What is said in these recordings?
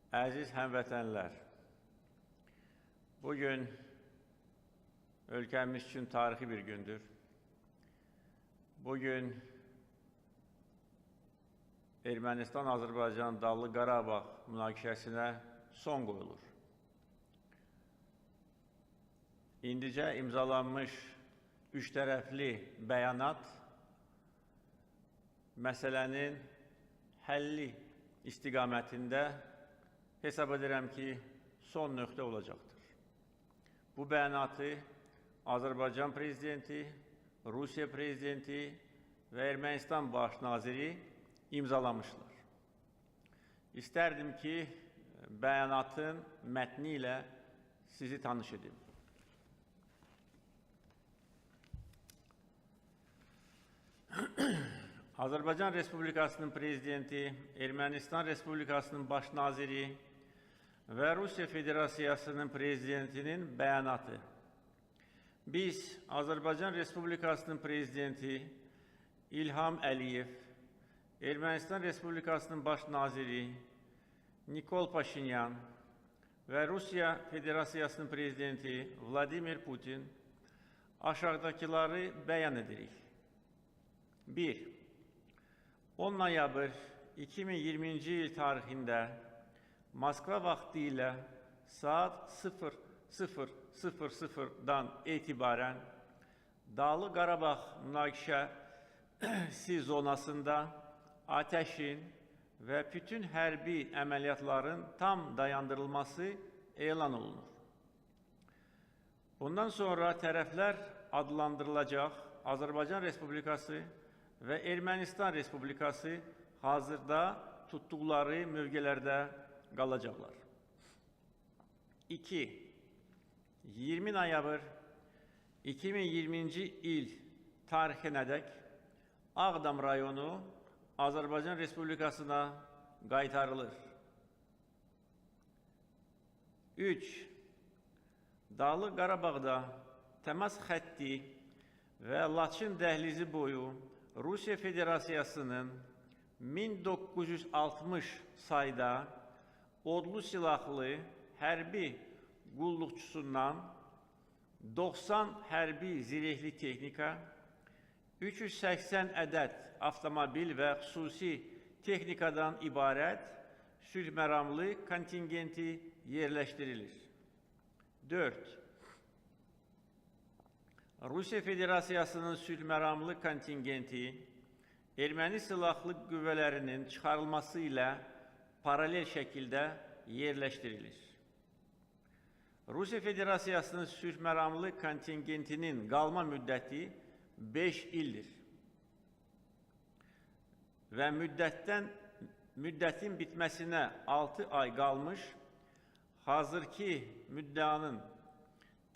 Əziz həmvətənlər, bugün ölkəmiz üçün tarixi bir gündür. Bugün Ermənistan-Azərbaycan Dağlıq Qarabağ münaqişəsinə son qoyulur. İndicə imzalanmış üç tərəfli bəyanat məsələnin həlli istiqamətində hesab edirəm ki, son nöqtə olacaqdır. Bu bəyanatı Azərbaycan Prezidenti, Rusiya Prezidenti və Ermənistan Baş Naziri imzalamışlar. İstərdim ki, bəyanatın mətni ilə sizi tanış edim. Azərbaycan Respublikasının Prezidenti, Ermənistan Respublikasının Baş Naziri və Rusiya Federasiyasının Prezidentinin bəyanatı. Biz, Azərbaycan Respublikasının Prezidenti İlham Əliyev, Ermənistan Respublikasının Baş Naziri Nikol Paşinyan və Rusiya Federasiyasının Prezidenti Vladimir Putin aşağıdakıları bəyan edirik. 1. 10 noyabr 2020-ci il tarixində Moskva vaxtı ilə saat 00:00-dan etibarən Dağlıq Qarabağ münaqişəsi zonasında ateşin və bütün hərbi əməliyyatların tam dayandırılması elan olunur. Bundan sonra tərəflər adlandırılacaq Azərbaycan Respublikası və Ermənistan Respublikası hazırda tutduqları mövqelərdə qalacaqlar. 2. 20 noyabr 2020-ci il tarixinədək Ağdam rayonu Azərbaycan Respublikasına qaytarılır. 3. Dağlıq Qarabağda təmas xətti və Laçın dəhlizi boyu Rusiya Federasiyasının 1960 sayda odlu silahlı hərbi qulluqçusundan 90 hərbi zirehli texnika, 380 ədəd avtomobil və xüsusi texnikadan ibarət sülhməramlı kontingenti yerləşdirilir. 4. Rusiya Federasiyasının sülhməramlı kontingenti erməni silahlı qüvvələrinin çıxarılması ilə paralel şəkildə yerləşdirilir. Rusiya Federasiyasının sülhməramlı kontingentinin qalma müddəti 5 ildir və müddətin bitməsinə 6 ay qalmış, hazırki müddəanın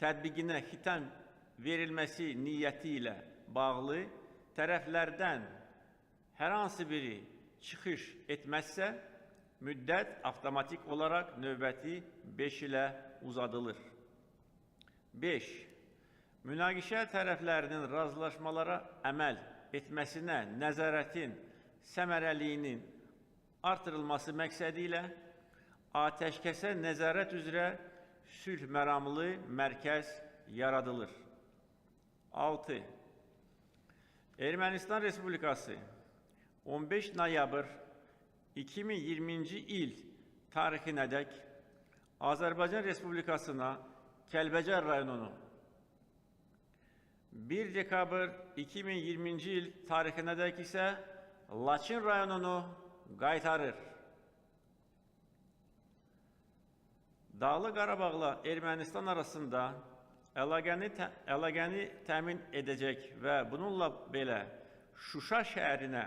tətbiqinə xitam verilməsi niyyəti ilə bağlı tərəflərdən hər hansı biri çıxış etməzsə, müddət avtomatik olaraq növbəti 5 ilə uzadılır. 5. Münaqişə tərəflərinin razılaşmalara əməl etməsinə nəzarətin səmərəliyinin artırılması məqsədi ilə atəşkəsə nəzarət üzrə sülhməramlı mərkəz yaradılır. 6. Ermənistan Respublikası 15 noyabr 2020-ci il tarixinədək Azərbaycan Respublikasına Kəlbəcər rayonunu, 1 dekabr 2020-ci il tarixinədək isə Laçın rayonunu qaytarır. Dağlıq Qarabağla Ermənistan arasında əlaqəni təmin edəcək və bununla belə Şuşa şəhərinə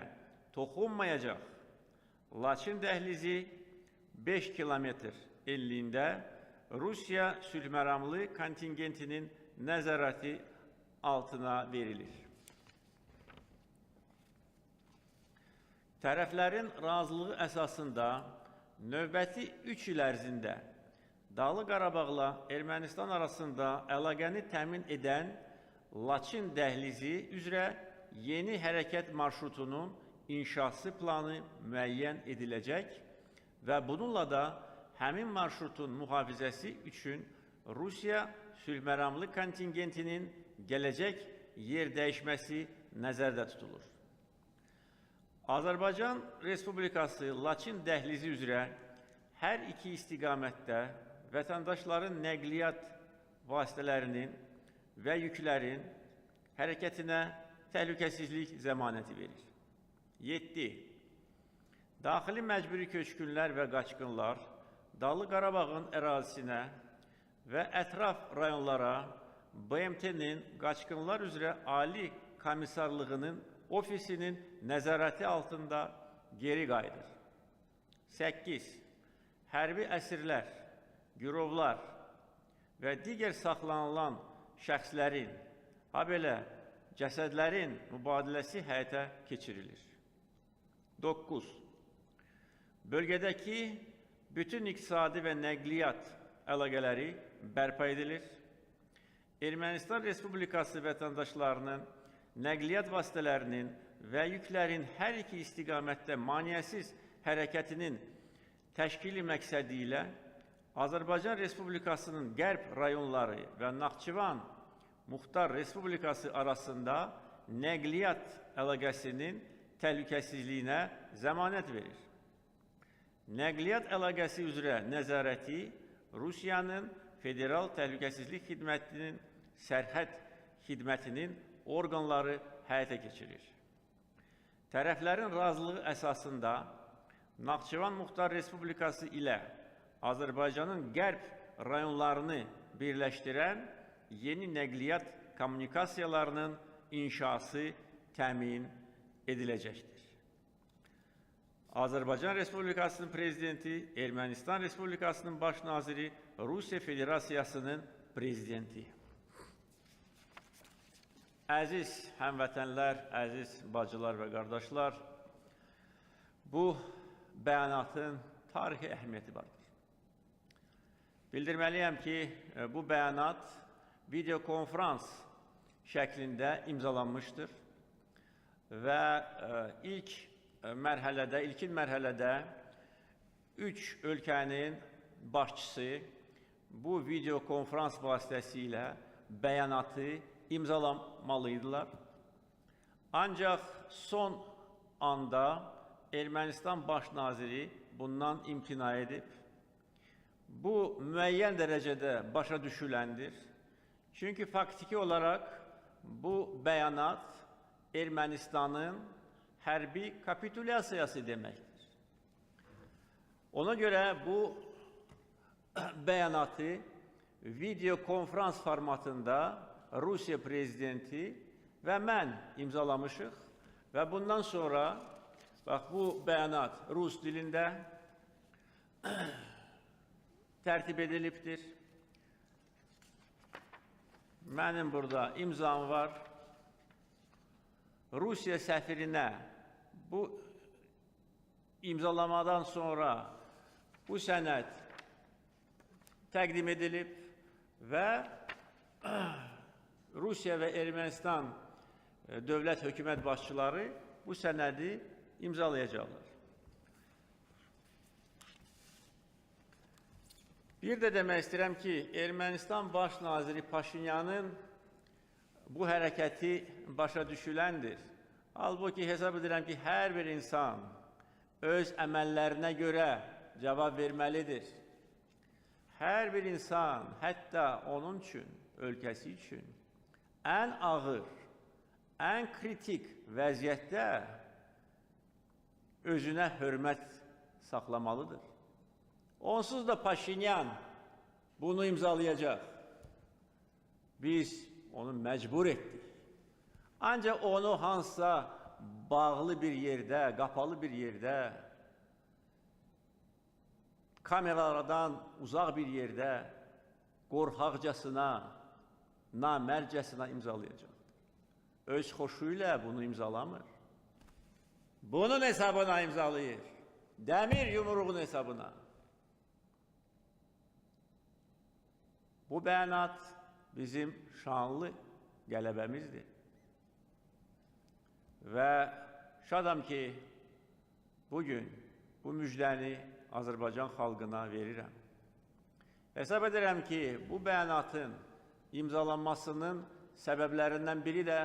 toxunmayacaq Laçın dəhlizi 5 kilometr enliyində Rusiya sülhməramlı kontingentinin nəzarəti altına verilir. Tərəflərin razılığı əsasında növbəti 3 il ərzində Dağlıq Qarabağla Ermənistan arasında əlaqəni təmin edən Laçın dəhlizi üzrə yeni hərəkət marşrutunun inşası planı müəyyən ediləcək və bununla da həmin marşrutun mühafizəsi üçün Rusiya sülhməramlı kontingentinin gələcək yer dəyişməsi nəzərdə tutulur. Azərbaycan Respublikası Laçın dəhlizi üzrə hər iki istiqamətdə vətəndaşların nəqliyyat vasitələrinin və yüklərin hərəkətinə təhlükəsizlik zəmanəti verir. 7. Daxili məcburi köçkünlər və qaçqınlar Dağlıq Qarabağın ərazisinə və ətraf rayonlara BMT-nin qaçqınlar üzrə Ali Komissarlığının ofisinin nəzarəti altında geri qayıdır. 8. Hərbi əsirlər, girovlar və digər saxlanılan şəxslərin, habelə cəsədlərin mübadiləsi həyata keçirilir. 9. Bölgədəki bütün iqtisadi və nəqliyyat əlaqələri bərpa edilir. Ermənistan Respublikası vətəndaşlarının nəqliyyat vasitələrinin və yüklərin hər iki istiqamətdə maneəsiz hərəkətinin təşkili məqsədi ilə Azərbaycan Respublikasının qərb rayonları və Naxçıvan Muxtar Respublikası arasında nəqliyyat əlaqəsinin təhlükəsizliyinə zəmanət verir. Nəqliyyat əlaqəsi üzrə nəzarəti Rusiyanın Federal Təhlükəsizlik Xidmətinin sərhəd xidmətinin orqanları həyata keçirir. Tərəflərin razılığı əsasında Naxçıvan Muxtar Respublikası ilə Azərbaycanın qərb rayonlarını birləşdirən yeni nəqliyyat kommunikasiyalarının inşası təmin ediləcəkdir. Azərbaycan Respublikasının Prezidenti, Ermənistan Respublikasının Baş Naziri, Rusiya Federasiyasının Prezidenti. Əziz həmvətənlər, əziz bacılar və qardaşlar, bu bəyanatın tarixi əhəmiyyəti vardır. Bildirməliyəm ki, bu bəyanat videokonferans şəklində imzalanmışdır və ilkin mərhələdə 3 ölkənin başçısı bu videokonferans vasitəsilə bəyanatı imzalamalıydılar. Ancaq son anda Ermənistan Baş Naziri bundan imtina edib. Bu müəyyən dərəcədə başa düşüləndir. Çünki faktiki olaraq bu bəyanat Ermənistanın hərbi kapitulyasiyası deməkdir. Ona görə bu bəyanatı videokonferans formatında Rusiya Prezidenti və mən imzalamışıq və bundan sonra bu bəyanat Rus dilində tərtib edilibdir. Mənim burada imzam var. Rusiya səfirinə bu imzalamadan sonra bu sənəd təqdim edilib və Rusiya və Ermənistan dövlət hökumət başçıları bu sənədi imzalayacaqlar. Bir də demək istəyirəm ki, Ermənistan Baş Naziri Paşinyanın bu hərəkəti başa düşüləndir. Halbuki hesab edirəm ki, hər bir insan öz əməllərinə görə cavab verməlidir. Hər bir insan, hətta onun üçün, ölkəsi üçün ən ağır, ən kritik vəziyyətdə özünə hörmət saxlamalıdır. Onsuz da Paşinyan bunu imzalayacaq. Biz onu məcbur etdik. Ancaq onu hansısa bağlı bir yerdə, qapalı bir yerdə, kameralardan uzaq bir yerdə, qorxaqcasına, namərcəsinə imzalayacaq. Öz xoşu ilə bunu imzalamır. Bunun hesabına imzalayır. Dəmir yumruğun hesabına. Bu bəyanat bizim şanlı qələbəmizdir. Və şadam ki, bugün bu müjdəni Azərbaycan xalqına verirəm. Hesab edirəm ki, bu bəyanatın imzalanmasının səbəblərindən biri də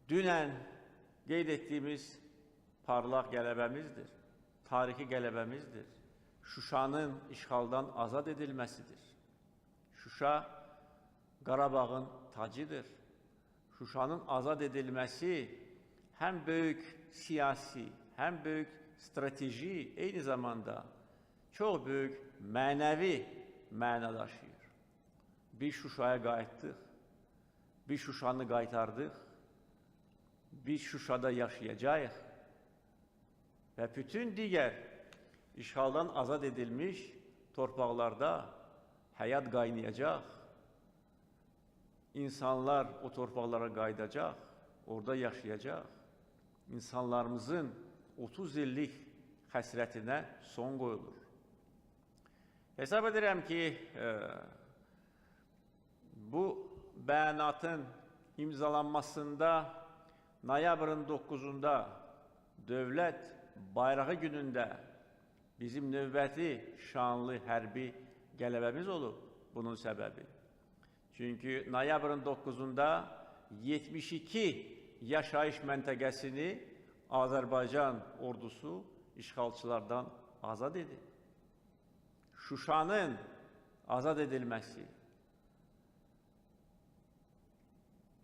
dünən qeyd etdiyimiz parlaq qələbəmizdir, tarixi qələbəmizdir. Şuşanın işğaldan azad edilməsidir. Şuşa Qarabağın tacıdır. Şuşanın azad edilməsi həm böyük siyasi, həm böyük strateji, eyni zamanda çox böyük mənəvi məna daşıyır. Biz Şuşaya qayıtdıq, biz Şuşanı qaytardıq, biz Şuşada yaşayacağıq və bütün digər işğaldan azad edilmiş torpaqlarda həyat qaynayacaq. İnsanlar o torpaqlara qayıdacaq, orada yaşayacaq. İnsanlarımızın 30 illik həsrətinə son qoyulur. Hesab edirəm ki, bu bəyanatın imzalanmasında noyabrın 9-unda Dövlət Bayrağı günündə bizim növbəti şanlı hərbi qələbəmiz olub bunun səbəbi. Çünki noyabrın 9-unda 72 yaşayış məntəqəsini Azərbaycan ordusu işğalçılardan azad edib. Şuşanın azad edilməsi,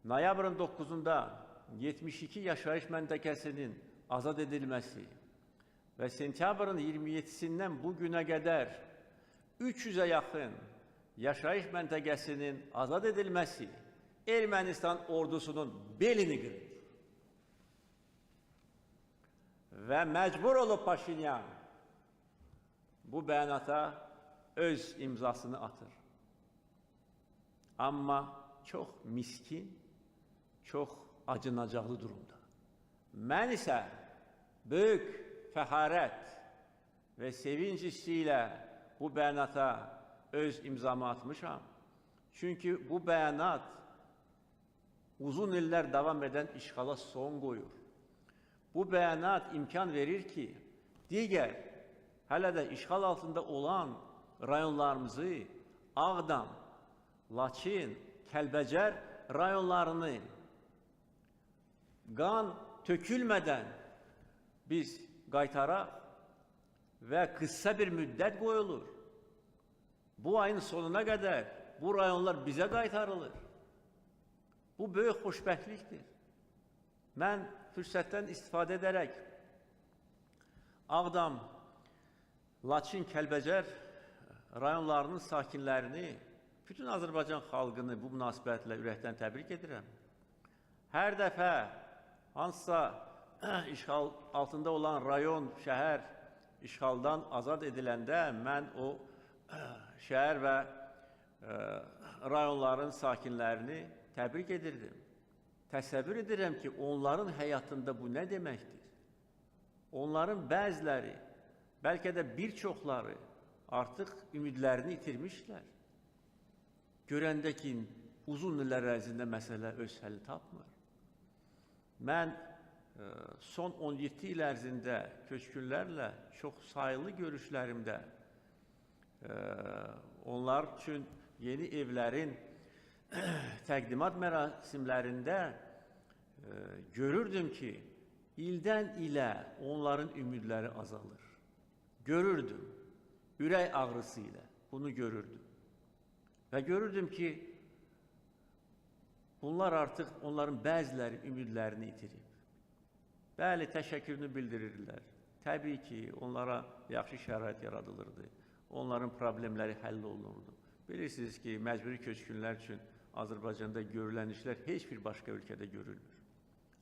noyabrın 9-unda 72 yaşayış məntəqəsinin azad edilməsi və sentyabrın 27-sindən bu günə qədər 300-ə yaxın yaşayış məntəqəsinin azad edilməsi Ermənistan ordusunun belini qırır. Və məcbur olub Paşinyan bu bəyanata öz imzasını atır. Amma çox miskin, çox acınacaqlı durumda. Mən isə böyük fəxarət və sevinc hissi ilə bu bəyanata öz imzamı atmışam. Çünki bu bəyanat uzun illər davam edən işğala son qoyur. Bu bəyanat imkan verir ki, digər, hələ də işğal altında olan rayonlarımızı, Ağdam, Laçın, Kəlbəcər rayonlarını qan tökülmədən biz qaytaraq və qısa bir müddət qoyulur. Bu ayın sonuna qədər bu rayonlar bizə qaytarılır. Bu böyük xoşbəxtlikdir. Mən fürsətdən istifadə edərək Ağdam, Laçın, Kəlbəcər rayonlarının sakinlərini, bütün Azərbaycan xalqını bu münasibətlə ürəkdən təbrik edirəm. Hər dəfə hansısa işğal altında olan rayon, şəhər işğaldan azad ediləndə mən o şəhər və rayonların sakinlərini təbrik edirdim. Təsəvvür edirəm ki, onların həyatında bu nə deməkdir? Onların bəziləri, bəlkə də bir çoxları artıq ümidlərini itirmişlər. Görəndə ki, uzun illər ərzində məsələ öz həlli tapmır. Mən son 17 il ərzində köçkünlərlə çox sayılı görüşlərimdə onlar üçün yeni evlərin təqdimat mərasimlərində görürdüm ki, ildən ilə onların ümidləri azalır. Görürdüm, ürək ağrısı ilə bunu görürdüm. Və görürdüm ki, bunlar artıq onların bəziləri ümidlərini itirib. Bəli, təşəkkürünü bildirirlər. Təbii ki, onlara yaxşı şərait yaradılırdı. Onların problemləri həll olunurdu. Bilirsiniz ki, məcburi köçkünlər üçün Azərbaycanda görülən işlər heç bir başqa ölkədə görülmür.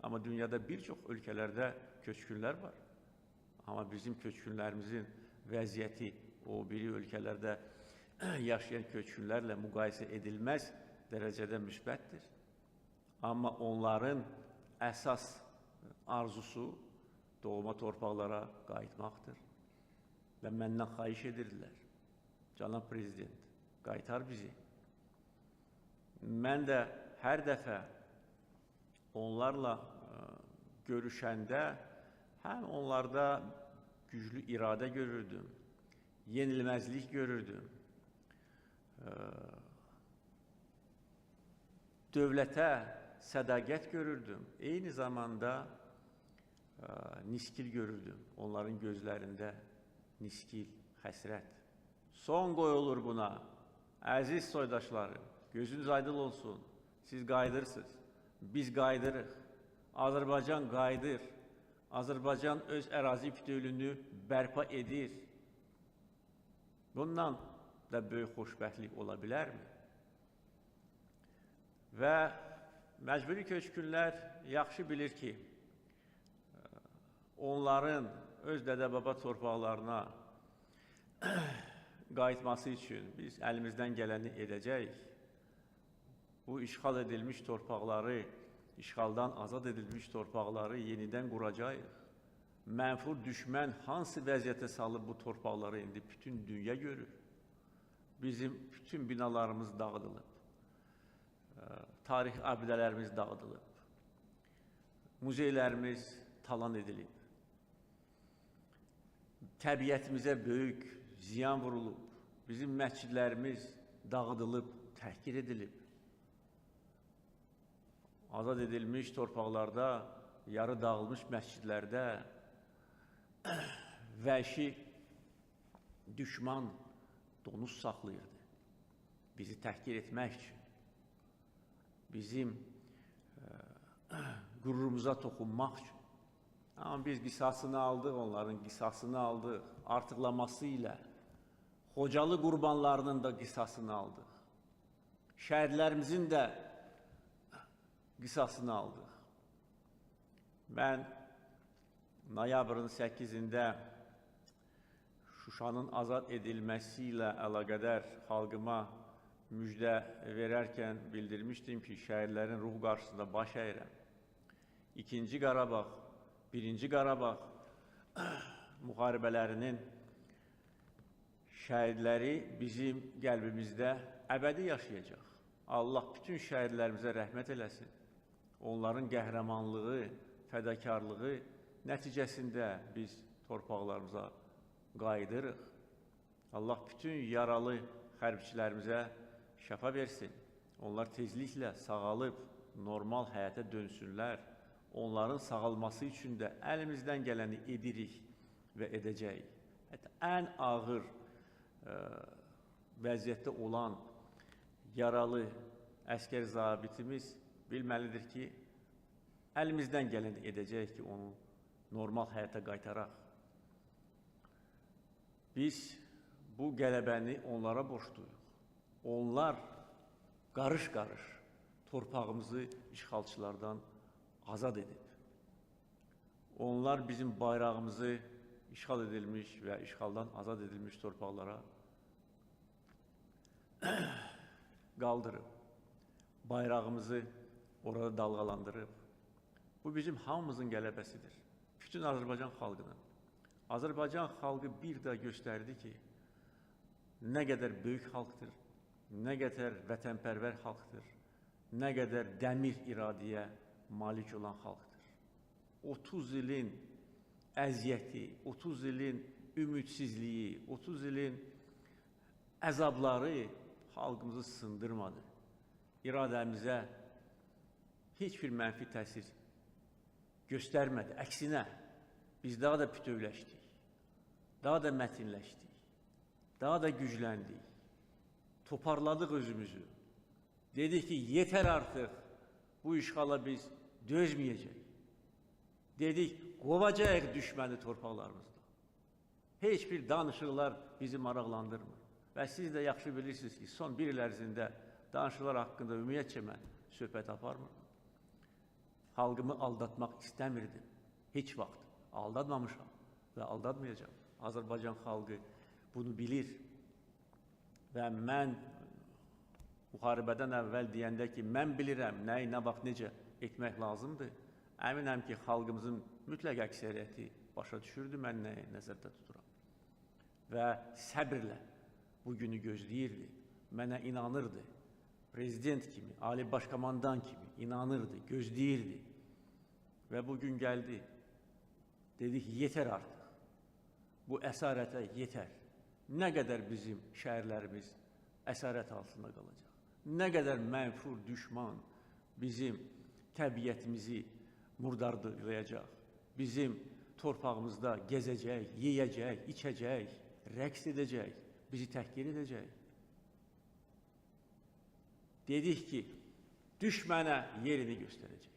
Amma dünyada bir çox ölkələrdə köçkünlər var. Amma bizim köçkünlərimizin vəziyyəti o biri ölkələrdə yaşayan köçkünlərlə müqayisə edilməz dərəcədə müsbətdir. Amma onların əsas arzusu doğma torpaqlara qayıtmaqdır. Və məndən xahiş edirdilər. Cənab Prezident, qaytar bizi. Mən də hər dəfə onlarla görüşəndə həm onlarda güclü iradə görürdüm, yenilməzlik görürdüm. Dövlətə sədaqət görürdüm. Eyni zamanda niskil görürdüm. Onların gözlərində niskil, həsrət. Son qoyulur buna. Əziz soydaşlarım, gözünüz aydın olsun. Siz qayıdırsınız. Biz qayıdırıq. Azərbaycan qayıdır. Azərbaycan öz ərazi bütövlüyünü bərpa edir. Bundan da böyük xoşbəxtlik ola bilərmi? Və məcburi köçkünlər yaxşı bilir ki, onların öz dədə-baba torpaqlarına qayıtması üçün biz əlimizdən gələni edəcəyik. Bu işğal edilmiş torpaqları, işğaldan azad edilmiş torpaqları yenidən quracağıq. Mənfur düşmən hansı vəziyyətə salıb bu torpaqları indi bütün dünya görür. Bizim bütün binalarımız dağıdılıb, tarix abidələrimiz dağıdılıb, muzeylərimiz talan edilib, təbiətimizə böyük ziyan vurulub, bizim məscidlərimiz dağıdılıb, təhqir edilib. Azad edilmiş torpaqlarda, yarı dağılmış məscidlərdə vəhşi düşman donuz saxlayırdı. Bizi təhqir etmək üçün, bizim qürurumuza toxunmaq üçün. Amma biz qisasını aldıq, onların qisasını aldıq. Artıqlaması ilə Xocalı qurbanlarının da qisasını aldıq. Şəhidlərimizin də qisasını aldıq. Mən noyabrın 8-də Şuşanın azad edilməsi ilə əlaqədar xalqıma müjdə verərkən bildirmişdim ki, şəhidlərin ruh qarşısında baş əyirəm. İkinci Qarabağ, Birinci Qarabağ müharibələrinin şəhidləri bizim qəlbimizdə əbədi yaşayacaq. Allah bütün şəhidlərimizə rəhmət eləsin. Onların qəhrəmanlığı, fədakarlığı nəticəsində biz torpaqlarımıza qayıdırıq. Allah bütün yaralı hərbçilərimizə şəfa versin. Onlar tezliklə sağalıb, normal həyata dönsünlər. Onların sağalması üçün də əlimizdən gələni edirik və edəcəyik. Hətta ən ağır vəziyyətdə olan yaralı əskər zabitimiz bilməlidir ki, əlimizdən gələni edəcəyik ki, onu normal həyata qaytaraq. Biz bu qələbəni onlara borcluyuq. Onlar qarış-qarış torpağımızı işğalçılardan azad edib. Onlar bizim bayrağımızı işğal edilmiş və işğaldan azad edilmiş torpaqlara qaldırıb. Bayrağımızı orada dalğalandırıb. Bu bizim hamımızın qələbəsidir. Bütün Azərbaycan xalqının. Azərbaycan xalqı bir də göstərdi ki, nə qədər böyük xalqdır, nə qədər vətənpərvər xalqdır, nə qədər dəmir iradəyə malik olan xalqdır. 30 ilin əziyyəti, 30 ilin ümidsizliyi, 30 ilin əzabları xalqımızı sındırmadı. İradəmizə heç bir mənfi təsir göstərmədi. Əksinə, biz daha da bütövləşdik, daha da mətinləşdik, daha da gücləndik, toparladıq özümüzü. Dedik ki, yetər artıq, bu işğala biz dözməyəcək. Dedik, qovacaq düşməni torpaqlarımızda. Heç bir danışıqlar bizi maraqlandırmır. Və siz də yaxşı bilirsiniz ki, son bir il ərzində danışıqlar haqqında ümumiyyətcə mən söhbət aparmırdım. Xalqımı aldatmaq istəmirdim. Heç vaxt aldatmamışam və aldatmayacağam. Azərbaycan xalqı bunu bilir. Və mən müharibədən əvvəl deyəndə ki, mən bilirəm nəyi, nə vaxt, necə etmək lazımdır. Əminəm ki, xalqımızın mütləq əksəriyyəti başa düşürdü, mən nəyi nəzərdə tuturam. Və səbirlə bu günü gözləyirdi, mənə inanırdı. Prezident kimi, Ali Başkomandan kimi inanırdı, gözləyirdi. Və bu gün gəldi, dedik, yetər artıq. bu əsarətə yetər. Nə qədər bizim şəhərlərimiz əsarət altında qalacaq. Nə qədər mənfur düşman bizim təbiətimizi murdarlayacaq. Bizim torpağımızda gezəcək, yeyəcək, içəcək, rəqs edəcək, bizi təhqir edəcək. Dedik ki, düşmənə yerini göstərəcək.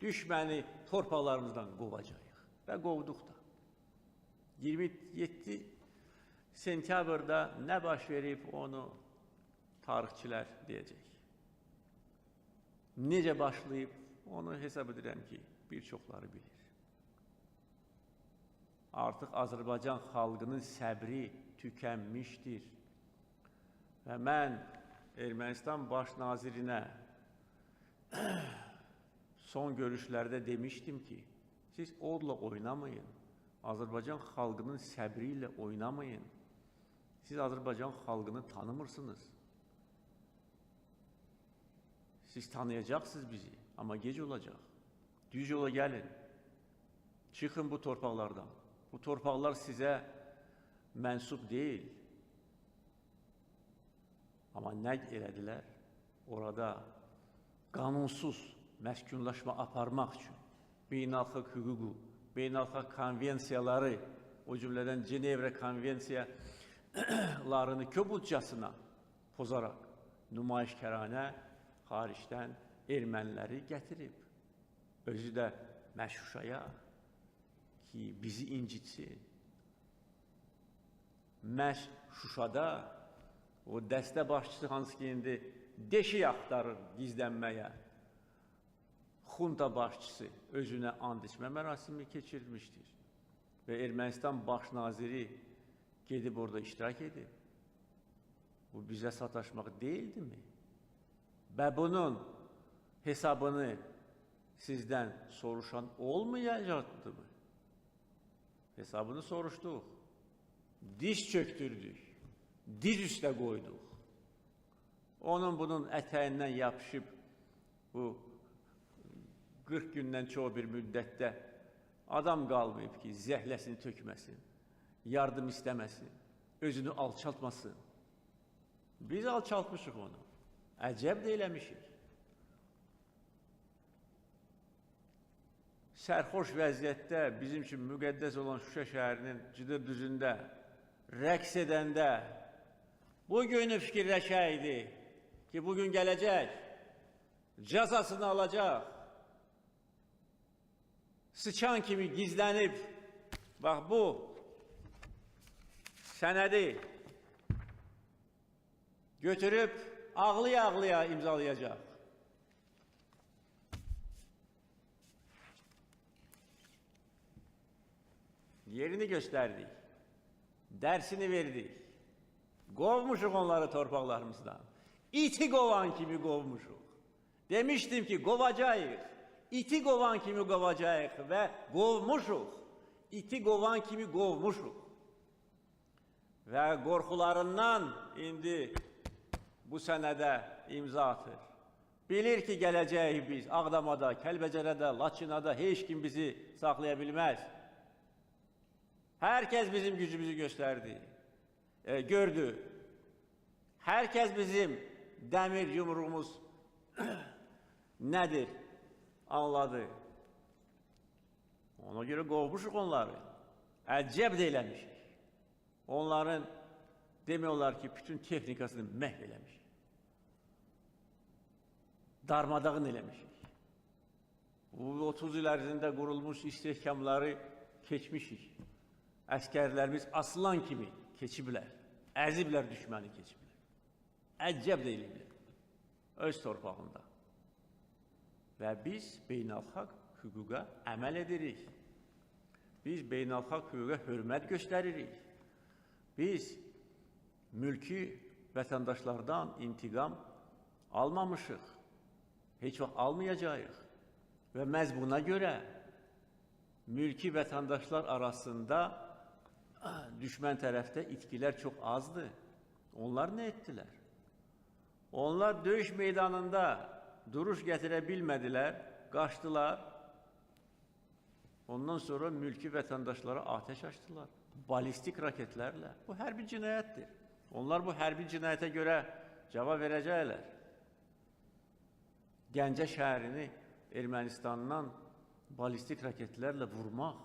Düşməni torpaqlarımızdan qovacaq və qovduq da. 27 sentyabrda nə baş verib onu tarixçilər deyəcək. Necə başlayıb onu hesab edirəm ki, bir çoxları bilir. Artıq Azərbaycan xalqının səbri tükənmişdir. Və mən Ermənistan baş nazirinə son görüşlərdə demişdim ki, siz odla oynamayın, Azərbaycan xalqının səbri ilə oynamayın. Siz Azərbaycan xalqını tanımırsınız. Siz tanıyacaqsınız bizi, amma gec olacaq. Düz yola gəlin, çıxın bu torpaqlardan. Bu torpaqlar sizə mənsub deyil. Amma nə elədilər? Orada qanunsuz məskunlaşma aparmaq üçün beynəlxalq hüququ, beynəlxalq konvensiyaları, o cümlədən Cenevre konvensiyalarını kobudcasına pozaraq nümayişkəranə xaricdən erməniləri gətirib. Özü də Məşuşaya ki, bizi incitsin. Şuşada o dəstə başçısı hansı ki, indi deşik axtarır gizlənməyə. Xunta başçısı özünə and içmə mərasimi keçirmişdir. Və Ermənistan baş naziri gedib orada iştirak edib. Bu bizə sataşmaq deyildimi? Və bunun hesabını sizdən soruşan olmayacaqdırmı? Hesabını soruşduq. Diz çöktürdük. Diz üstə qoyduq. Onun bunun ətəyindən yapışıb bu 40 gündən çox bir müddətdə adam qalmayıb ki, zəhləsini tökməsin, yardım istəməsin, özünü alçaltmasın. Biz alçaltmışıq onu. Əcəb də eləmişik. Sərxoş vəziyyətdə bizim üçün müqəddəs olan Şuşa şəhərinin Cıdır düzündə rəqs edəndə bugünü fikirləşəydi ki, bugün gələcək, cəzasını alacaq. Sıçan kimi gizlənib, bax bu sənədi götürüb ağlaya-ağlaya imzalayacaq. Yerini göstərdik, dərsini verdik, qovmuşuq onları torpaqlarımızdan. İti qovan kimi qovmuşuq. Demişdim ki, qovacağıq, iti qovan kimi qovacağıq və qovmuşuq. İti qovan kimi qovmuşuq. Və qorxularından indi bu sənədə imza atır. Bilir ki, gələcəyik biz Ağdamada, Kəlbəcərədə, Laçınada heç kim bizi saxlaya bilməz. Herkes bizim gücümüzü gösterdi, gördü. Herkes bizim demir yumruğumuz nedir anladı. Ona göre qovmuşuq onları. Əcəb də eləmişik. Onların demiyorlar ki, bütün texnikasını məhv eləmişik. Darmadağın eləmişik. Bu 30 il ərzində qurulmuş istehkamları keçmişik. Əskərlərimiz aslan kimi keçiblər, əziblər düşməni keçiblər. Əcəb də eləyiblər, öz torpağında. Və biz beynəlxalq hüquqa əməl edirik. Biz beynəlxalq hüquqa hörmət göstəririk. Biz mülki vətəndaşlardan intiqam almamışıq. Heç vaxt almayacağıq. Və məhz buna görə mülki vətəndaşlar arasında düşmən tərəfdə itkilər çox azdır. Onlar nə etdilər? Onlar döyüş meydanında duruş gətirə bilmədilər, qaçdılar. Ondan sonra mülki vətəndaşlara ateş açdılar. balistik raketlərlə. Bu hərbi cinayətdir. Onlar bu hərbi cinayətə görə cavab verəcəklər. Gəncə şəhərini Ermənistandan balistik raketlərlə vurmaq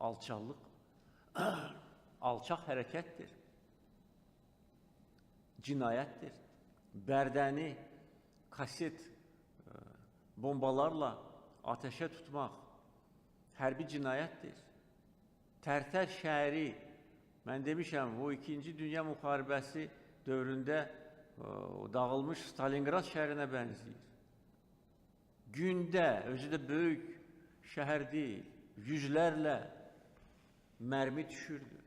alçaqlıq, alçaq hərəkətdir, cinayətdir. Bərdəni kaset bombalarla ateşə tutmaq hərbi cinayətdir. Tərtər şəhəri, mən demişəm, bu 2-ci Dünya Müharibəsi dövründə dağılmış Stalingrad şəhərinə bənzəyir. Gündə, özü də böyük şəhər deyil, yüzlərlə mərmi düşürdü.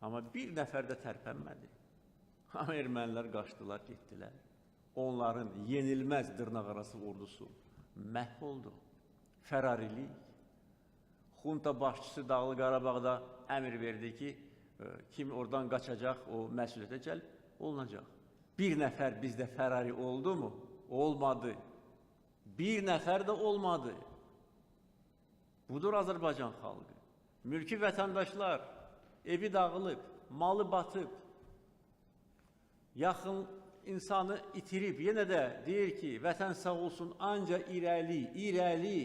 Amma bir nəfər də tərpənmədi. Amma ermənilər qaçdılar, getdilər. Onların yenilməz dırnaqarası ordusu məhv oldu. Fərarilik. Xunta başçısı Dağlı Qarabağda əmr verdi ki, kim oradan qaçacaq, o məsuliyyətə cəlb olunacaq. Bir nəfər bizdə Fərari oldu mu? Olmadı. Bir nəfər də olmadı. Budur Azərbaycan xalqı. Mülki vətəndaşlar, evi dağılıb, malı batıb, yaxın insanı itirib, yenə də deyir ki, vətən sağ olsun, ancaq irəli.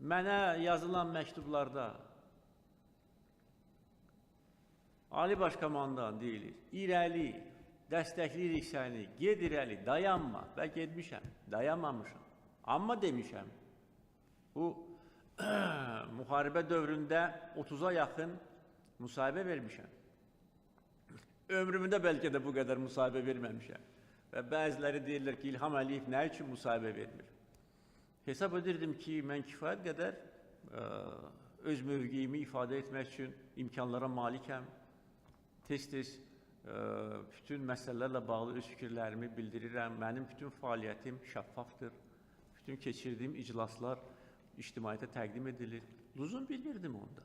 Mənə yazılan məktublarda Ali Başkomandan deyilir, irəli, dəstəkləyirik səni, ged irəli, dayanma. Və gedmişəm, dayanmamışam. Amma demişəm, bu müharibə dövründə 30-a yaxın müsahibə vermişəm. Ömrümdə bəlkə də bu qədər müsahibə verməmişəm. Və bəziləri deyirlər ki, İlham Əliyev nə üçün müsahibə vermir? Hesab edirdim ki, mən kifayət qədər öz mövqeyimi ifadə etmək üçün imkanlara malikəm. Tez-tez bütün məsələlərlə bağlı öz fikirlərimi bildirirəm. Mənim bütün fəaliyyətim şəffafdır. Bütün keçirdiyim iclaslar ictimaiyyətə təqdim edilir. Lüzum bilmirdim onda.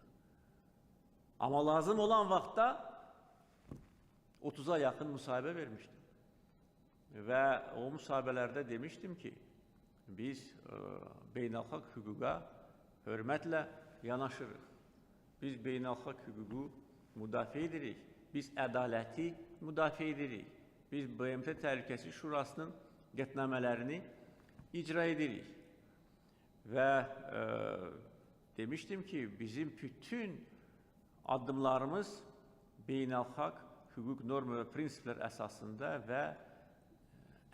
Amma lazım olan vaxtda 30-a yaxın müsahibə vermişdim. Və o müsahibələrdə demişdim ki, biz beynəlxalq hüquqa hörmətlə yanaşırıq. Biz beynəlxalq hüququ müdafiə edirik. Biz ədaləti müdafiə edirik. Biz BMT Təhlükəsizlik Şurasının qətnamələrini icra edirik. Və demişdim ki, bizim bütün addımlarımız beynəlxalq hüquq norma və prinsiplər əsasında və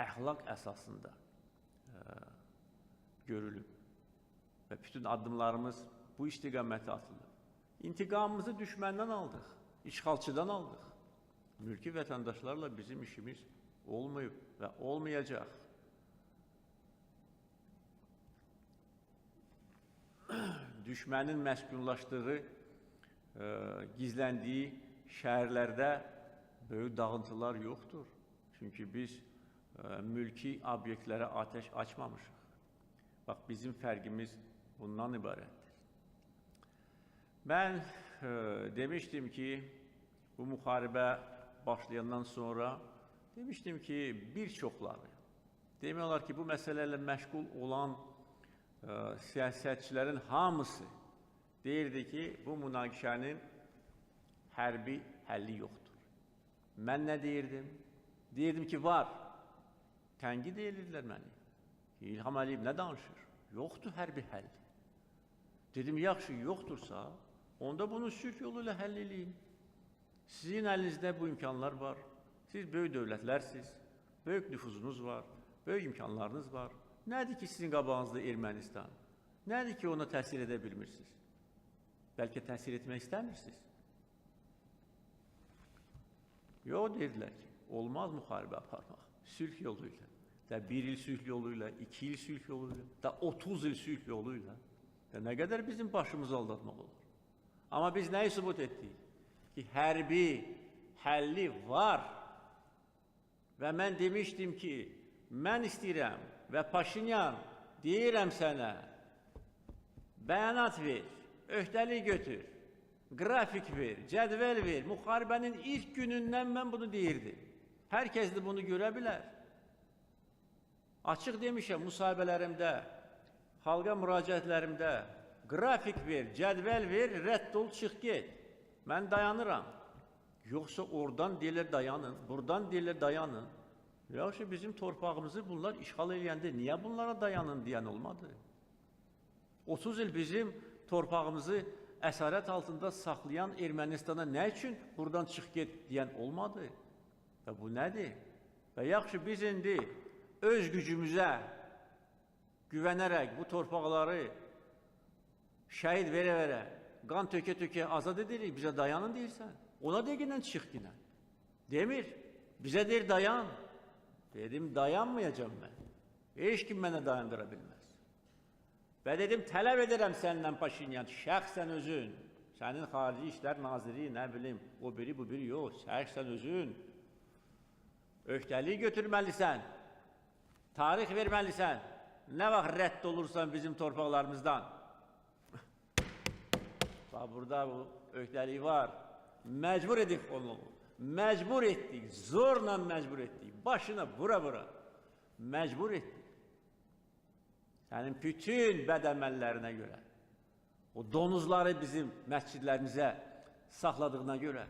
əxlaq əsasında görülüb. Və bütün addımlarımız bu istiqamətə atılıb. İntiqamımızı düşməndən aldıq, işğalçıdan aldıq. Mülki vətəndaşlarla bizim işimiz olmayıb və olmayacaq. Düşmənin məskunlaşdığı, gizləndiyi şəhərlərdə böyük dağıntılar yoxdur. Çünki biz mülki obyektlərə ateş açmamışıq. Bax, bizim fərqimiz bundan ibarətdir. Mən demişdim ki, bu müharibə başlayandan sonra demişdim ki, bir çoxları, demək olar ki, bu məsələlərlə məşğul olan siyasətçilərin hamısı deyirdi ki, bu münaqişənin hərbi həlli yoxdur. Mən nə deyirdim? Deyirdim ki, var. Tənqid edirlər məni. İlham Əliyev nə danışır? Yoxdur hərbi həll. Dedim, yaxşı, yoxdursa, onda bunu sülh yolu ilə həll edin. Sizin əlinizdə bu imkanlar var. Siz böyük dövlətlərsiniz, böyük nüfuzunuz var, böyük imkanlarınız var. Nədir ki, sizin qabağınızda Ermənistan? Nədir ki, ona təsir edə bilmirsiniz? Bəlkə təsir etmək istəmirsiniz? Yox, dedilər ki, olmaz müharibə aparmaq. Sülh yolu ilə. Da 1 il sülh yolu ilə, 2 il sülh yolu ilə, da 30 il sülh yolu ilə. Nə qədər bizim başımızı aldatmaq olur. Amma biz nəyi sübut etdik? Ki, hərbi həlli var. Və mən demişdim ki, mən istəyirəm və Paşinyan deyirəm sənə, bəyanat ver, öhdəlik götür, qrafik ver, cədvəl ver. Müharibənin ilk günündən mən bunu deyirdim. Hər kəs də bunu görə bilər. Açıq demişəm müsahibələrimdə, xalqa müraciətlərimdə, qrafik ver, cədvəl ver, rədd ol, çıx get. Mən dayanıram. Yoxsa oradan deyirlər dayanın, buradan deyirlər dayanın. Yaxşı, bizim torpağımızı bunlar işğal edəndə niyə bunlara dayanın deyən olmadı? 30 il bizim torpağımızı əsarət altında saxlayan Ermənistana nə üçün buradan çıx get deyən olmadı? Və bu nədir? Və yaxşı, biz indi öz gücümüzə güvənərək bu torpaqları şəhid verə-verə, qan tökə-tökə azad edirik, bizə dayanın deyirsən. Ona deyilən çıx ginən. Demir, bizə deyir dayan. Dedim, dayanmayacam mən. Heç kim mənə dayandıra bilməz. Və dedim, tələb edirəm səndən Paşinyan, şəxsən özün, sənin xarici işlər naziri, nə bilim, o biri, bu biri yox, şəxsən özün, öhdəliyi götürməlisən, tarix verməlisən, nə vaxt rədd olursan bizim torpaqlarımızdan. Bax, burada bu öhdəliyi var, məcbur edik onu, məcbur etdik, zorla məcbur etdik, başına vura-vura, məcbur etdik. Sənin bütün bəd əməllərinə görə, o donuzları bizim məscidlərimizə saxladığına görə,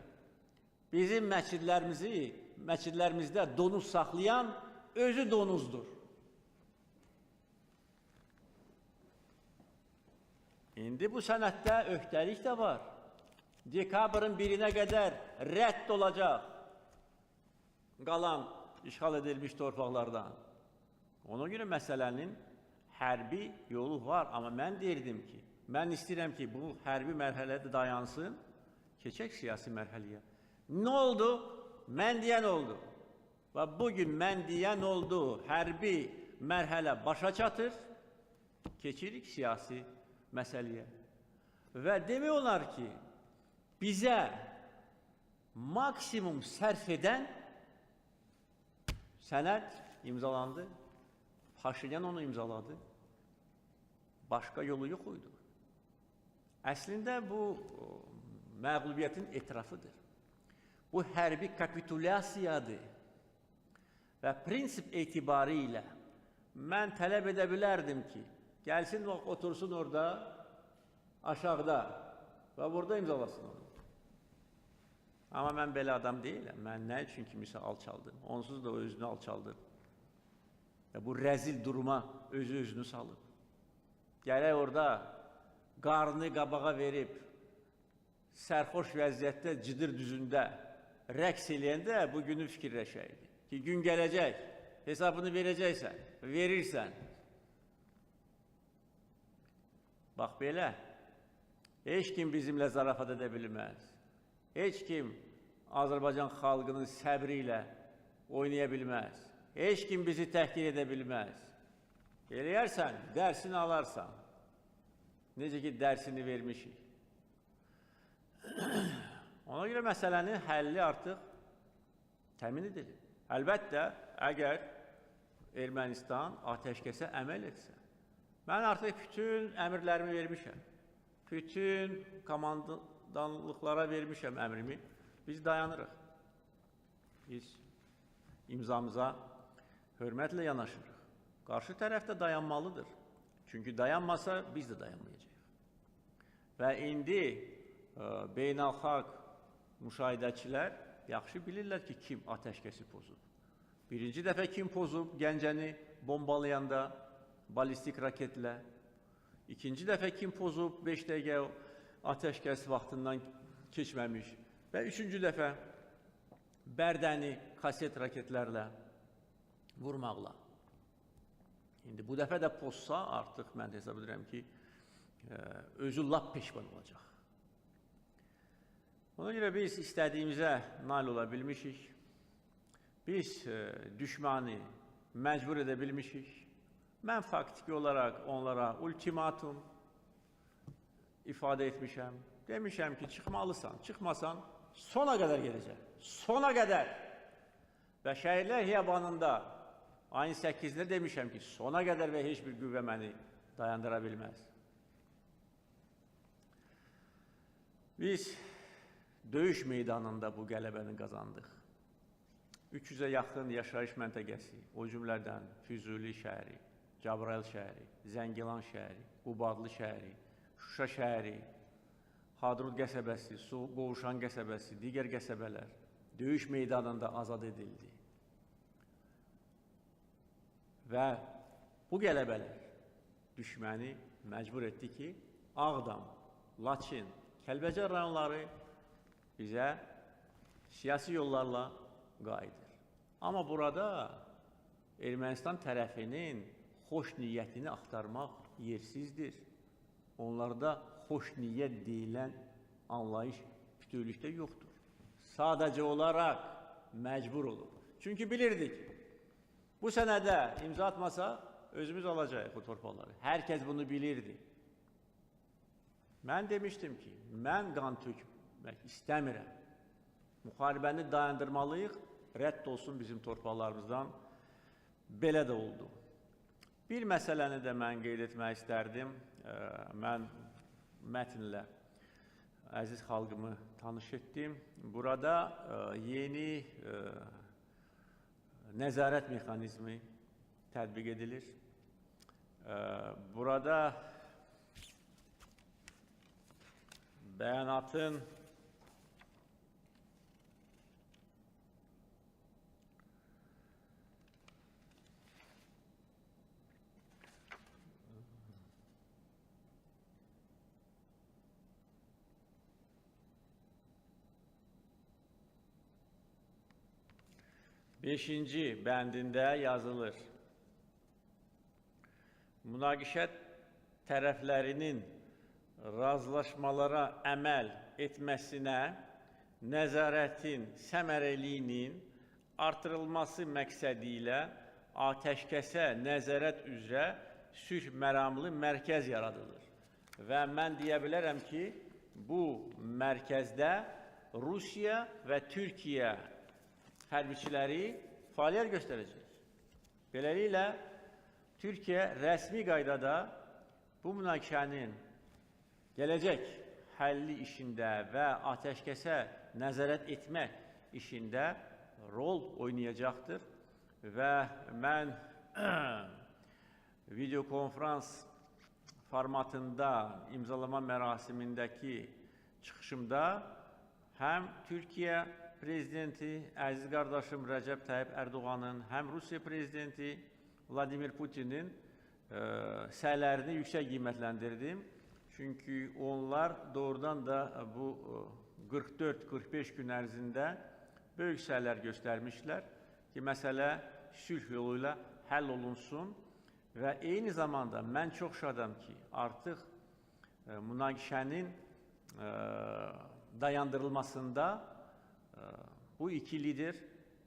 bizim məscidlərimizdə donuz saxlayan özü donuzdur. İndi bu sənətdə öhdəlik də var. Dekabrın 1-nə qədər rədd olacaq qalan işğal edilmiş torpaqlardan. Ona görə məsələnin hərbi yolu var, amma mən deyirdim ki, mən istəyirəm ki, bu hərbi mərhələdə dayansın, keçək siyasi mərhələyə. Nə oldu? Mən deyən oldu. Və bugün mən deyən oldu, hərbi mərhələ başa çatır, keçirik siyasi məsələyə. Və demək olar ki, bizə maksimum sərf edən sənəd imzalandı, Paşinyan onu imzaladı, başqa yolu yox idi. Əslində bu məğlubiyyətin etirafıdır. Bu hərbi kapitulyasiyadır və prinsip etibarı ilə mən tələb edə bilərdim ki, gəlsin otursun orada, aşağıda və burada imzalasın onu. Amma mən belə adam deyiləm, mən nə üçün kimisə alçaldım, onsuz da o özünü alçaldım. Və bu rəzil duruma özünü salıb. Gələk orada qarnı qabağa verib, sərxoş vəziyyətdə cidir düzündə rəqs eləyəndə bu günü fikirləşəydi. Ki, gün gələcək, hesabını verəcəksən, verirsən. Bax belə, heç kim bizimlə zarafat edə bilməz. Heç kim Azərbaycan xalqının səbri ilə oynaya bilməz. Heç kim bizi təhqir edə bilməz. Eləyərsən, dərsini alarsan. Necə ki, dərsini vermişik. Ona görə məsələnin həlli artıq təmin edilir. Əlbəttə, əgər Ermənistan atəşkəsə əməl etsə, mən artıq bütün əmrlərimi vermişəm. Bütün komandanlıqlara vermişəm əmrimi. Biz dayanırıq. Biz imzamıza hörmətlə yanaşırıq. Qarşı tərəf də dayanmalıdır. Çünki dayanmasa biz də dayanmayacağıq. Və indi beynəlxalq müşahidəçilər yaxşı bilirlər ki, kim atəşkəsi pozub. Birinci dəfə kim pozub Gəncəni bombalayanda balistik raketlə. İkinci dəfə kim pozub 5 dəqiqə atəşkəs vaxtından keçməmiş. Və üçüncü dəfə Bərdəni kaset raketlərlə vurmaqla. İndi bu dəfə də pozsa artıq mən hesab edirəm ki, özü lap peşman olacaq. Ona görə biz istədiyimizə nail ola bilmişik. Biz düşmanı məcbur edə bilmişik. Mən faktiki olaraq onlara ultimatum ifadə etmişəm. Demişəm ki, çıxmalısan, çıxmasan sona qədər gedəcək. Sona qədər. Və Şəhidlər Xiyabanında ayın 8-də demişəm ki, sona qədər və heç bir qüvvə məni dayandıra bilməz. Biz döyüş meydanında bu qələbəni qazandıq. 300-ə yaxın yaşayış məntəqəsi, o cümlədən Füzuli şəhəri, Cəbrayıl şəhəri, Zəngilan şəhəri, Qubadlı şəhəri, Şuşa şəhəri, Hadrut qəsəbəsi, Qovuşan qəsəbəsi, digər qəsəbələr döyüş meydanında azad edildi. Və bu qələbələr düşməni məcbur etdi ki, Ağdam, Laçin, Kəlbəcər rayonları bizə siyasi yollarla qayıdır. Amma burada Ermənistan tərəfinin xoş niyyətini axtarmaq yersizdir. Onlarda xoş niyyət deyilən anlayış bütövlükdə yoxdur. Sadəcə olaraq məcbur olub. Çünki bilirdik, bu sənədə imza atmasa özümüz alacağıq bu torpaqları. Hər kəs bunu bilirdi. Mən demişdim ki, mən qan tökmək istəmirəm. Müharibəni dayandırmalıyıq, rədd olsun bizim torpaqlarımızdan. Belə də oldu. Bir məsələni də mən qeyd etmək istərdim. Mən mətnlə əziz xalqımı tanış etdim. Burada yeni nəzarət mexanizmi tətbiq edilir. Burada bəyanatın beşinci bəndində yazılır. Münaqişə tərəflərinin razılaşmalara əməl etməsinə nəzarətin səmərəliyinin artırılması məqsədi ilə atəşkəsə nəzarət üzrə sülh məramlı mərkəz yaradılır. Və mən deyə bilərəm ki, bu mərkəzdə Rusiya və Türkiyə hərbiçiləri fəaliyyət göstərəcək. Beləliklə, Türkiyə rəsmi qaydada bu münaqişənin gələcək həlli işində və atəşkəsə nəzarət etmək işində rol oynayacaqdır. Və mən videokonferans formatında imzalama mərasimindəki çıxışımda həm Türkiyə prezidenti, əziz qardaşım Rəcəb Tayyip Ərdoğanın, həm Rusiya prezidenti Vladimir Putinin səylərini yüksək qiymətləndirdim. Çünki onlar doğrudan da bu 44-45 gün ərzində böyük səylər göstərmişlər ki, məsələ sülh yolu ilə həll olunsun və eyni zamanda mən çox şadam ki, artıq münaqişənin dayandırılmasında bu iki lider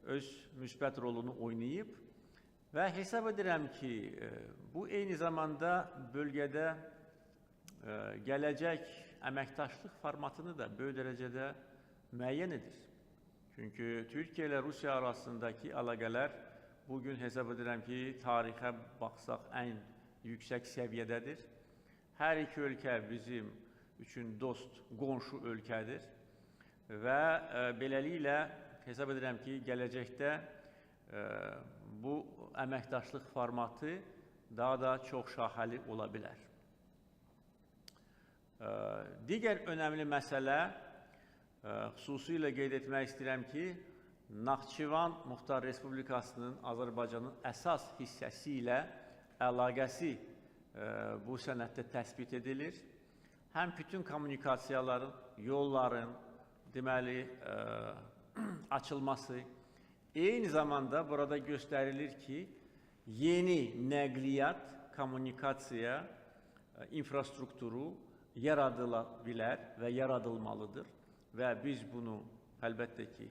öz müsbət rolunu oynayıb və hesab edirəm ki, bu eyni zamanda bölgədə gələcək əməkdaşlıq formatını da böyük dərəcədə müəyyən edir. Çünki Türkiyə ilə Rusiya arasındakı əlaqələr bugün hesab edirəm ki, tarixə baxsaq ən yüksək səviyyədədir. Hər iki ölkə bizim üçün dost, qonşu ölkədir və beləliklə hesab edirəm ki, gələcəkdə bu əməkdaşlıq formatı daha da çox şaxəli ola bilər. Digər önəmli məsələ, xüsusilə qeyd etmək istəyirəm ki, Naxçıvan Muxtar Respublikasının Azərbaycanın əsas hissəsi ilə əlaqəsi bu sənəddə təsbit edilir. Həm bütün kommunikasiyaların, yolların, deməli, açılması, eyni zamanda burada göstərilir ki, yeni nəqliyyat, kommunikasiya, infrastrukturu yaradıla bilər və yaradılmalıdır və biz bunu əlbəttə ki,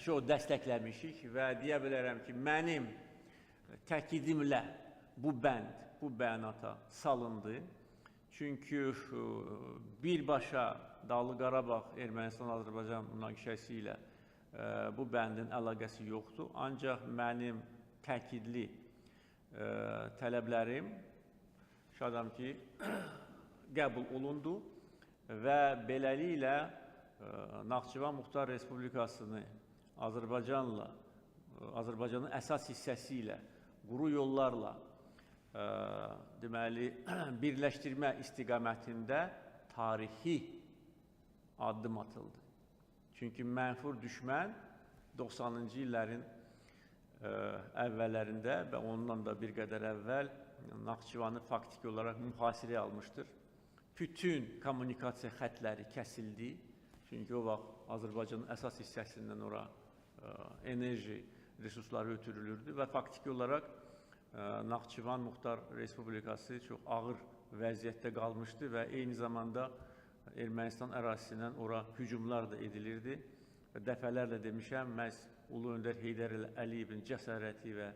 çox dəstəkləmişik və deyə bilərəm ki, mənim təkidimlə bu bənd, bu bəyanata salındı. Çünki birbaşa Dağlıq Qarabağ, Ermənistan-Azərbaycan münaqişəsi ilə bu bəndin əlaqəsi yoxdur. Ancaq mənim təkidli tələblərim şadam ki, qəbul olundu və beləliklə Naxçıvan Muxtar Respublikasını Azərbaycanın əsas hissəsi ilə quru yollarla deməli, birləşdirmə istiqamətində tarixi addım atıldı. Çünki mənfur düşmən 90-cı illərin əvvəllərində və ondan da bir qədər əvvəl Naxçıvanı faktiki olaraq mühasirəyə almışdır. Bütün kommunikasiya xətləri kəsildi. Çünki o vaxt Azərbaycanın əsas hissəsindən ora enerji resursları ötürülürdü və faktiki olaraq Naxçıvan Muxtar Respublikası çox ağır vəziyyətdə qalmışdı və eyni zamanda Ermənistan ərazisindən ora hücumlar da edilirdi. Və dəfələrlə demişəm, məhz Ulu Öndər Heydər Əliyevin cəsarəti və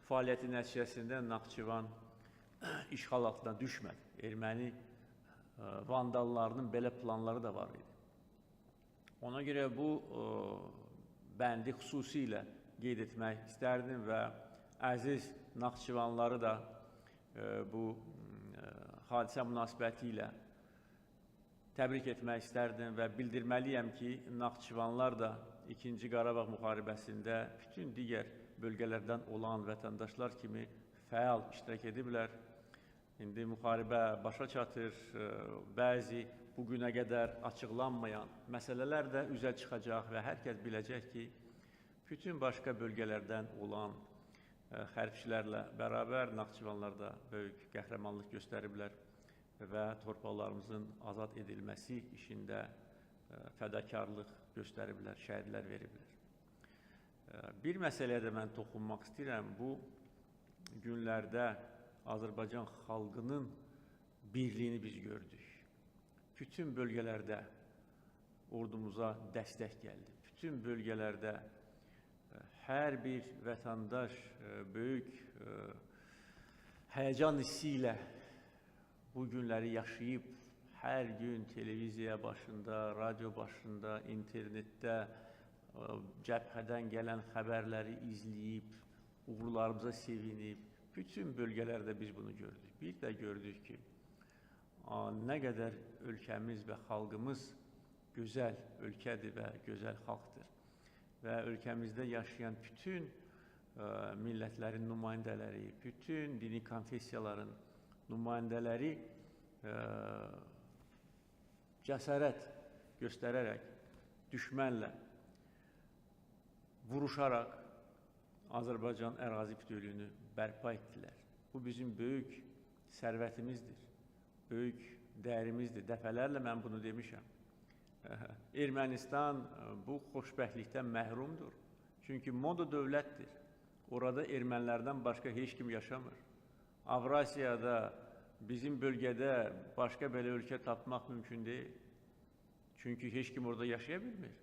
fəaliyyəti nəticəsində Naxçıvan işğal altına düşmədi. Erməni vandallarının belə planları da var idi. Ona görə bu bəndi xüsusilə qeyd etmək istərdim və əziz Naxçıvanları da bu hadisə münasibəti ilə təbrik etmək istərdim və bildirməliyəm ki, Naxçıvanlar da 2-ci Qarabağ müharibəsində bütün digər bölgələrdən olan vətəndaşlar kimi fəal iştirak ediblər. İndi müharibə başa çatır, bəzi bugünə qədər açıqlanmayan məsələlər də üzə çıxacaq və hər kəs biləcək ki, bütün başqa bölgələrdən olan hərbçilərlə bərabər Naxçıvanlar da böyük qəhrəmanlıq göstəriblər və torpaqlarımızın azad edilməsi işində fədakarlıq göstəriblər, şəhidlər veriblər. Bir məsələyə də mən toxunmaq istəyirəm. Bu günlərdə Azərbaycan xalqının birliyini biz gördük. Bütün bölgələrdə ordumuza dəstək gəldi. Bütün bölgələrdə hər bir vətəndaş böyük həyəcan hissi ilə bu günləri yaşayıb, hər gün televiziya başında, radio başında, internetdə cəbhədən gələn xəbərləri izləyib, uğurlarımıza sevinib, bütün bölgələrdə biz bunu gördük. Bir də gördük ki, nə qədər ölkəmiz və xalqımız gözəl ölkədir və gözəl xalqdır. Və ölkəmizdə yaşayan bütün millətlərin nümayəndələri, bütün dini konfessiyaların nümayəndələri cəsarət göstərərək, düşmənlə vuruşaraq Azərbaycan ərazi bütövlüyünü bərpa etdilər. Bu bizim böyük sərvətimizdir, böyük dəyərimizdir. Dəfələrlə mən bunu demişəm. Ermənistan bu xoşbəxtlikdən məhrumdur. Çünki moda dövlətdir. Orada ermənilərdən başqa heç kim yaşamır. Avrasiyada, bizim bölgədə başqa belə ölkə tapmaq mümkün deyil. Çünki heç kim orada yaşaya bilmir.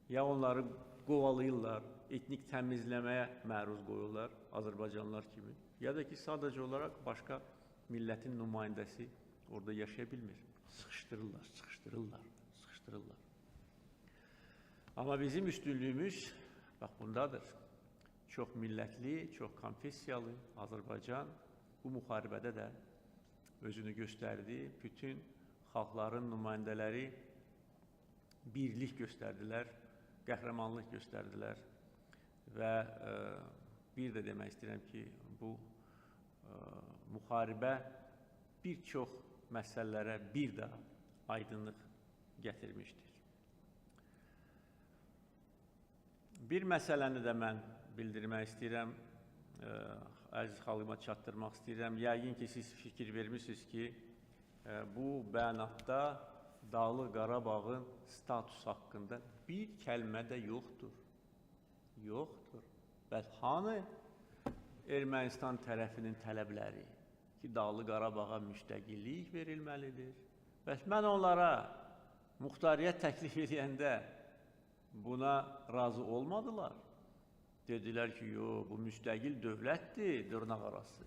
Ya onları qovalayırlar, etnik təmizləməyə məruz qoyurlar, Azərbaycanlılar kimi, ya da ki, sadəcə olaraq başqa millətin nümayəndəsi orada yaşaya bilmir. Sıxışdırırlar, sıxışdırırlar, sıxışdırırlar. Amma bizim üstünlüyümüz, bax, bundadır. Çox millətli, çox konfessiyalı Azərbaycan bu müharibədə də özünü göstərdi. Bütün xalqların nümayəndələri birlik göstərdilər, qəhrəmanlıq göstərdilər və bir də demək istəyirəm ki, bu müharibə bir çox məsələlərə bir daha aydınlıq gətirmişdir. Bir məsələni də mən bildirmək istəyirəm, əziz xalqıma çatdırmaq istəyirəm. Yəqin ki, siz fikir vermişsiniz ki, bu bəyanatda Dağlıq Qarabağın statusu haqqında bir kəlmə də yoxdur. Yoxdur. Bəs hanı Ermənistan tərəfinin tələbləri ki, Dağlıq Qarabağa müstəqillik verilməlidir? Bəs mən onlara muxtariyyət təklif edəndə buna razı olmadılar. Dedilər ki, yox, bu müstəqil dövlətdir, dırnaq arası.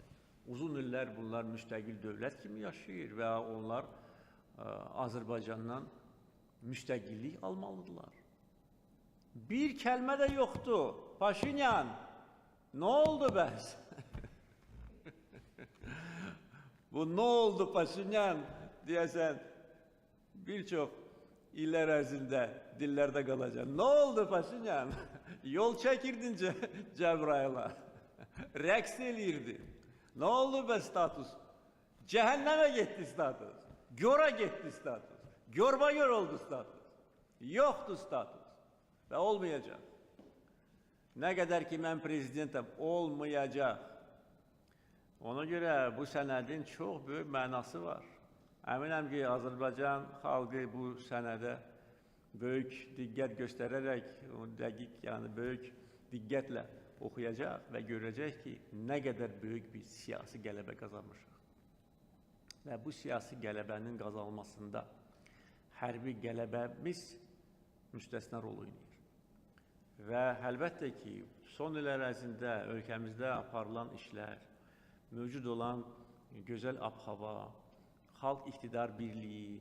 Uzun illər bunlar müstəqil dövlət kimi yaşayır və onlar Azərbaycandan müstəqillik almalıdırlar. Bir kəlmə də yoxdur. Paşinyan, nə oldu bəs? Bu nə oldu Paşinyan deyəsən bir çox illər ərzində dillərdə qalacaq. Nə oldu Paşinyan? Yol çəkirdin Cəbrayıl'a, rəqs eləyirdin. Ne oldu be status? Cehenneme gitti status. Gora gitti status. Görba gör oldu status. Yoktu status. Ve olmayacak. Ne kadar ki ben prezidentim, olmayacak. Ona göre bu sənədin çox böyük mənası var. Əminəm ki, Azərbaycan xalqı bu sənədə böyük diqqət göstərərək, dəqiq, yəni böyük diqqətlə oxuyacaq və görəcək ki, nə qədər böyük bir siyasi qələbə qazanmışıq. Və bu siyasi qələbənin qazanılmasında hərbi qələbəmiz müstəsna rol oynayır. Və əlbəttə ki, son illər ərzində ölkəmizdə aparılan işlər, mövcud olan gözəl ab-hava, xalq iqtidar birliyi,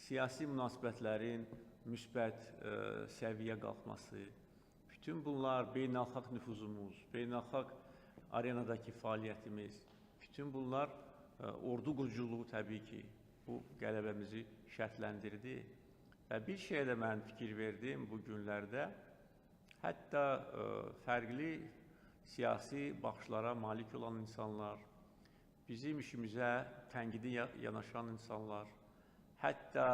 siyasi münasibətlərin müsbət səviyyə qalxması, bütün bunlar beynəlxalq nüfuzumuz, beynəlxalq arenadakı fəaliyyətimiz, bütün bunlar ordu quruculuğu təbii ki, bu qələbəmizi şərtləndirdi. Və bir şeyə də mən fikir verdim bu günlərdə, hətta fərqli siyasi baxışlara malik olan insanlar, bizim işimizə tənqidi yanaşan insanlar, hətta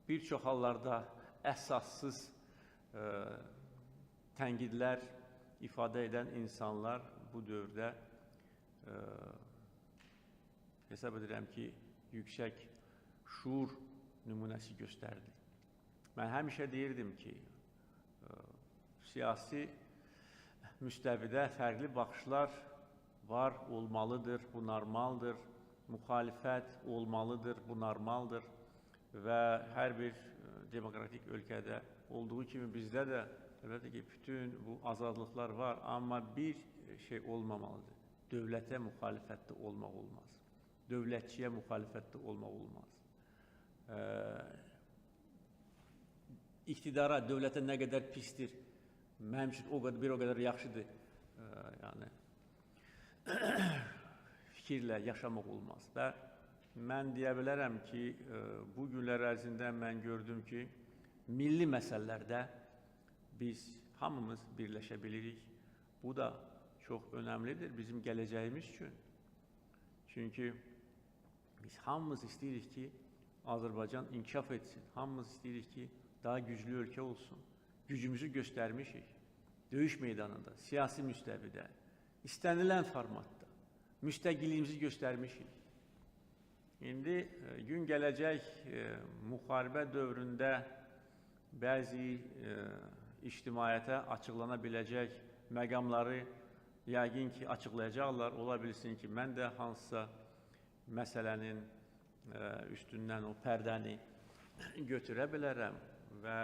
bir çox hallarda əsassız tənqidlər ifadə edən insanlar bu dövrdə hesab edirəm ki, yüksək şuur nümunəsi göstərdi. Mən həmişə deyirdim ki, siyasi müstəvidə fərqli baxışlar var, olmalıdır, bu normaldır, müxalifət olmalıdır, bu normaldır və hər bir demokratik ölkədə olduğu kimi bizdə də əlbəttə ki, bütün bu azadlıqlar var, amma bir şey olmamalıdır, dövlətə müxalifətdə olmaq olmaz, dövlətçiyə müxalifətdə olmaq olmaz. İqtidara, dövlətə nə qədər pisdir, mənim üçün bir o qədər yaxşıdır, yəni fikirlə yaşamaq olmaz. Və mən deyə bilərəm ki, bu günlər ərzində mən gördüm ki, milli məsələlərdə biz hamımız birləşə bilirik. Bu da çox önəmlidir bizim gələcəyimiz üçün. Çünki biz hamımız istəyirik ki, Azərbaycan inkişaf etsin. Hamımız istəyirik ki, daha güclü ölkə olsun. Gücümüzü göstərmişik. Döyüş meydanında, siyasi müstəvidə, istənilən formatda müstəqilliyimizi göstərmişik. İndi gün gələcək müharibə dövründə bəzi ictimaiyyətə açıqlana biləcək məqamları yəqin ki, açıqlayacaqlar. Ola bilsin ki, mən də hansısa məsələnin üstündən o pərdəni götürə bilərəm və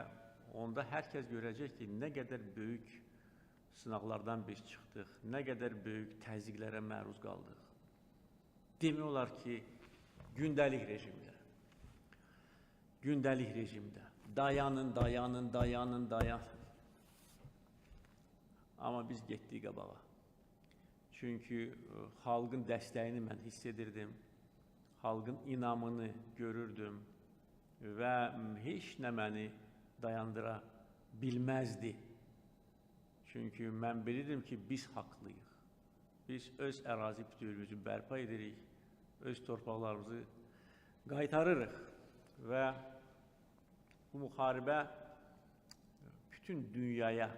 onda hər kəs görəcək ki, nə qədər böyük sınaqlardan biz çıxdıq, nə qədər böyük təzyiqlərə məruz qaldıq. Demək olar ki, gündəlik rejimdə, dayanın. Amma biz getdik qabağa. Çünki xalqın dəstəyini mən hiss edirdim, xalqın inamını görürdüm və heç nə məni dayandıra bilməzdi. Çünki mən bilirdim ki, biz haqlıyıq. Biz öz ərazi bütövlüyümüzü bərpa edirik, öz torpaqlarımızı qaytarırıq və bu müharibə bütün dünyaya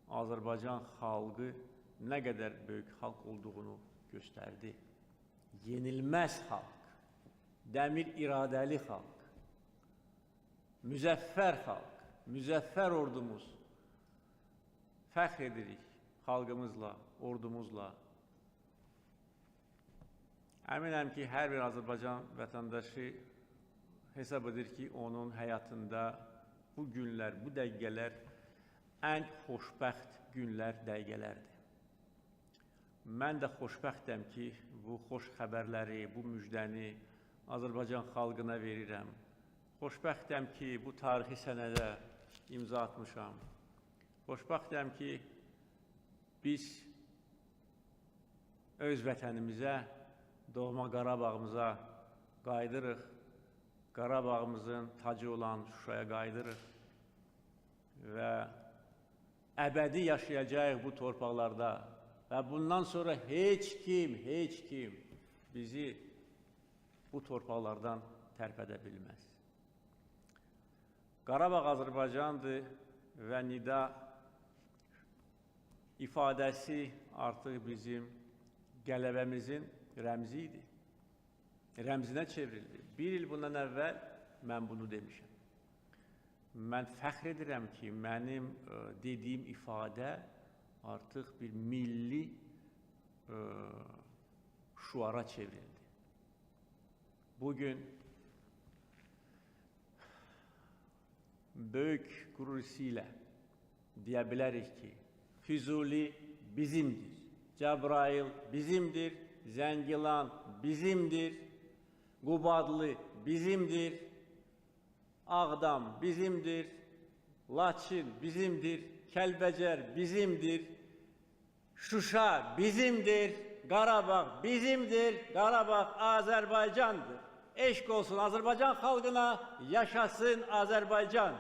Azərbaycan xalqı nə qədər böyük xalq olduğunu göstərdi. Yenilməz xalq, dəmir iradəli xalq, müzəffər xalq, müzəffər ordumuz. Fəxr edirik xalqımızla, ordumuzla. Əminəm ki, hər bir Azərbaycan vətəndaşı hesab edir ki, onun həyatında bu günlər, bu dəqiqələr ən xoşbəxt günlər, dəqiqələrdir. Mən də xoşbəxtəm ki, bu xoş xəbərləri, bu müjdəni Azərbaycan xalqına verirəm. Xoşbəxtəm ki, bu tarixi sənədə imza atmışam. Xoşbəxtəm ki, biz öz vətənimizə, doğma Qarabağımıza qayıdırıq, Qarabağımızın tacı olan Şuşaya qayıdırıq və əbədi yaşayacağıq bu torpaqlarda ve bundan sonra hiç kim bizi bu torpaqlardan tərpədə bilməz. Qarabağ Azərbaycandır və nida ifadəsi artıq bizim qələbəmizin rəmzi idi. Rəmzinə çevrildi. Bir il bundan əvvəl mən bunu demişəm. Mən fəxr edirəm ki, mənim dediyim ifadə artıq bir milli şuara çevrildi. Bugün böyük qürur hissi ilə deyə bilərik ki, Füzuli bizimdir, Cəbrayıl bizimdir, Zəngilan bizimdir, Qubadlı bizimdir, Ağdam bizimdir, Laçın bizimdir, Kəlbəcər bizimdir, Şuşa bizimdir, Qarabağ bizimdir, Qarabağ Azərbaycandır. Eşq olsun Azərbaycan xalqına, yaşasın Azərbaycan.